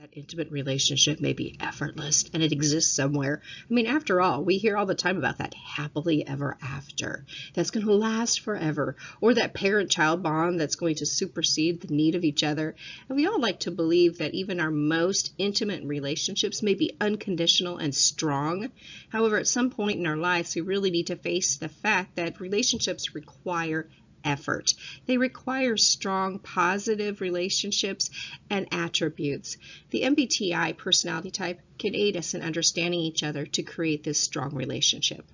That intimate relationship may be effortless and it exists somewhere. I mean, after all, we hear all the time about that happily ever after that's going to last forever, or that parent-child bond that's going to supersede the need of each other. And we all like to believe that even our most intimate relationships may be unconditional and strong. However, at some point in our lives, we really need to face the fact that relationships require effort. They require strong, positive relationships and attributes. The MBTI personality type can aid us in understanding each other to create this strong relationship.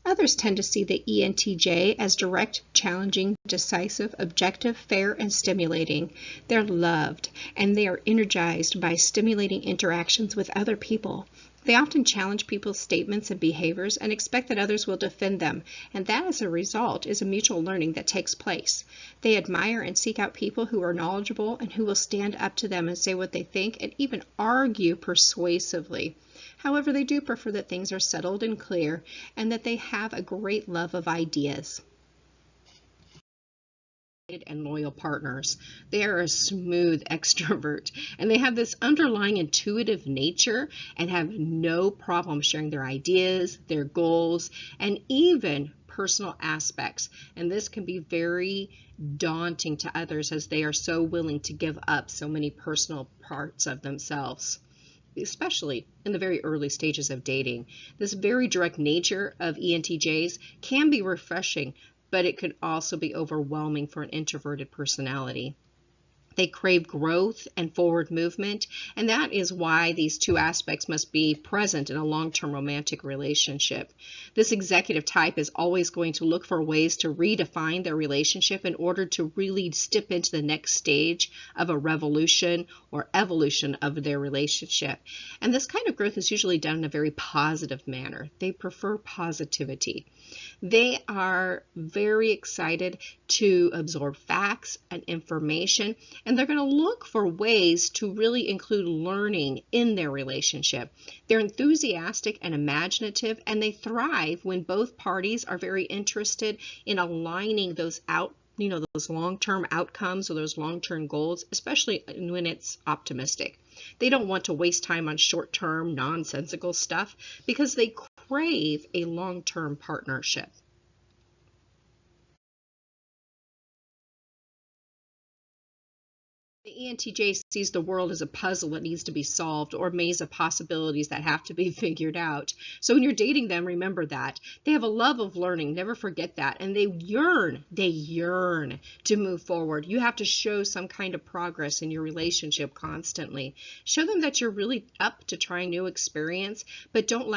Others tend to see the ENTJ as direct, challenging, decisive, objective, fair, and stimulating. They're loved, and they are energized by stimulating interactions with other people. They often challenge people's statements and behaviors and expect that others will defend them, and that as a result is a mutual learning that takes place. They admire and seek out people who are knowledgeable and who will stand up to them and say what they think and even argue persuasively. However, they do prefer that things are settled and clear and that they have a great love of ideas. And loyal partners. They are a smooth extrovert, and they have this underlying intuitive nature and have no problem sharing their ideas, their goals, and even personal aspects. And this can be very daunting to others as they are so willing to give up so many personal parts of themselves, especially in the very early stages of dating. This very direct nature of ENTJs can be refreshing, but it could also be overwhelming for an introverted personality. They crave growth and forward movement, and that is why these two aspects must be present in a long-term romantic relationship. This executive type is always going to look for ways to redefine their relationship in order to really step into the next stage of a revolution or evolution of their relationship. And this kind of growth is usually done in a very positive manner. They prefer positivity. They are very excited to absorb facts and information, and they're going to look for ways to really include learning in their relationship. They're enthusiastic and imaginative, and they thrive when both parties are very interested in aligning those those long-term outcomes or those long-term goals, especially when it's optimistic. They don't want to waste time on short-term, nonsensical stuff because they crave a long-term partnership. The ENTJ sees the world as a puzzle that needs to be solved or a maze of possibilities that have to be figured out. So when you're dating them, remember that. They have a love of learning, never forget that. And they yearn to move forward. You have to show some kind of progress in your relationship constantly. Show them that you're really up to trying new experience, but don't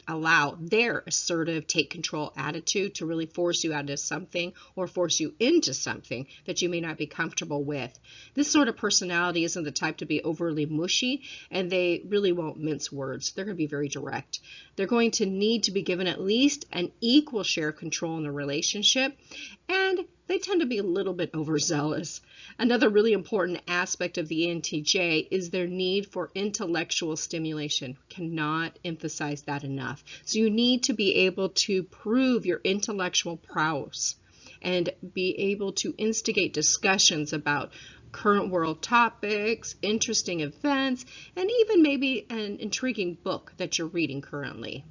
allow their assertive, take control attitude to really force you out of something or force you into something that you may not be comfortable with. This sort of personality isn't the type to be overly mushy, and they really won't mince words. They're going to be very direct. They're going to need to be given at least an equal share of control in the relationship, and they tend to be a little bit overzealous. Another really important aspect of the ENTJ is their need for intellectual stimulation. Cannot emphasize that enough. So you need to be able to prove your intellectual prowess and be able to instigate discussions about current world topics, interesting events, and even maybe an intriguing book that you're reading currently.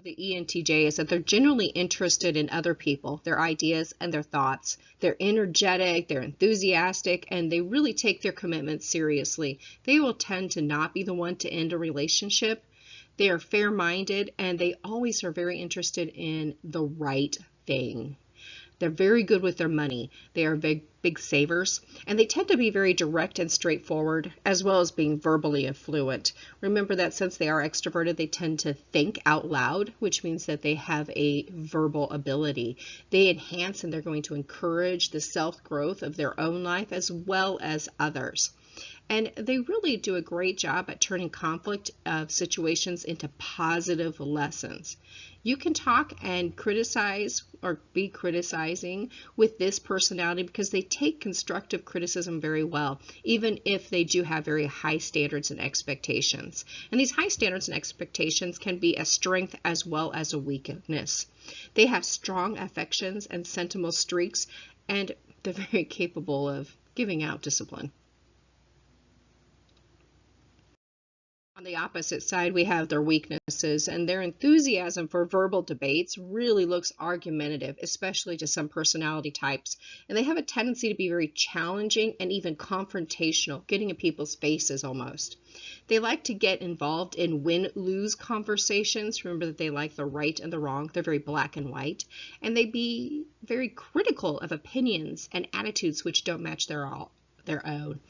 The ENTJ is that they're genuinely interested in other people, their ideas, and their thoughts. They're energetic, they're enthusiastic, and they really take their commitments seriously. They will tend to not be the one to end a relationship. They are fair-minded, and they always are very interested in the right thing. They're very good with their money. They are big savers, and they tend to be very direct and straightforward, as well as being verbally fluent. Remember that since they are extroverted, they tend to think out loud, which means that they have a verbal ability. They enhance and they're going to encourage the self-growth of their own life as well as others. And they really do a great job at turning conflict of situations into positive lessons. You can talk and criticize or be criticizing with this personality because they take constructive criticism very well, even if they do have very high standards and expectations. And these high standards and expectations can be a strength as well as a weakness. They have strong affections and sentimental streaks, and they're very capable of giving out discipline. On the opposite side, we have their weaknesses, and their enthusiasm for verbal debates really looks argumentative, especially to some personality types. And they have a tendency to be very challenging and even confrontational, getting in people's faces almost. They like to get involved in win-lose conversations. Remember that they like the right and the wrong. They're very black and white. And they be very critical of opinions and attitudes which don't match their own.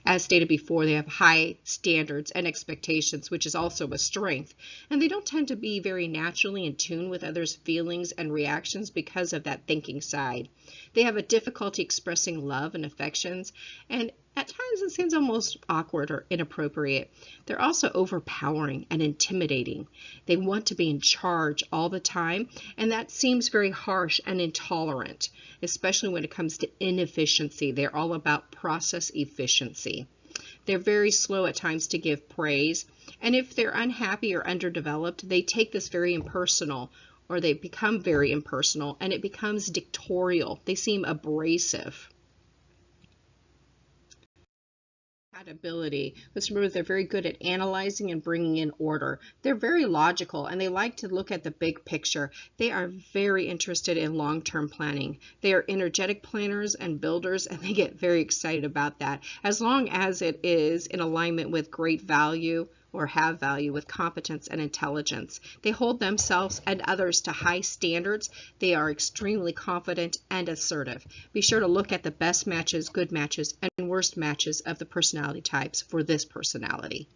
As stated before, they have high standards and expectations, which is also a strength. And they don't tend to be very naturally in tune with others' feelings and reactions because of that thinking side. They have a difficulty expressing love and affections, and at times it seems almost awkward or inappropriate. They're also overpowering and intimidating. They want to be in charge all the time, and that seems very harsh and intolerant, especially when it comes to inefficiency. They're all about process efficiency. They're very slow at times to give praise, and if they're unhappy or underdeveloped, they take this very impersonal, or they become very impersonal, and it becomes dictatorial. They seem abrasive. Compatibility. Let's remember they're very good at analyzing and bringing in order. They're very logical, and they like to look at the big picture. They are very interested in long-term planning. They are energetic planners and builders, and they get very excited about that, as long as it is in alignment with great value or have value with competence and intelligence. They hold themselves and others to high standards. They are extremely confident and assertive. Be sure to look at the best matches, good matches, and worst matches of the personality types for this personality.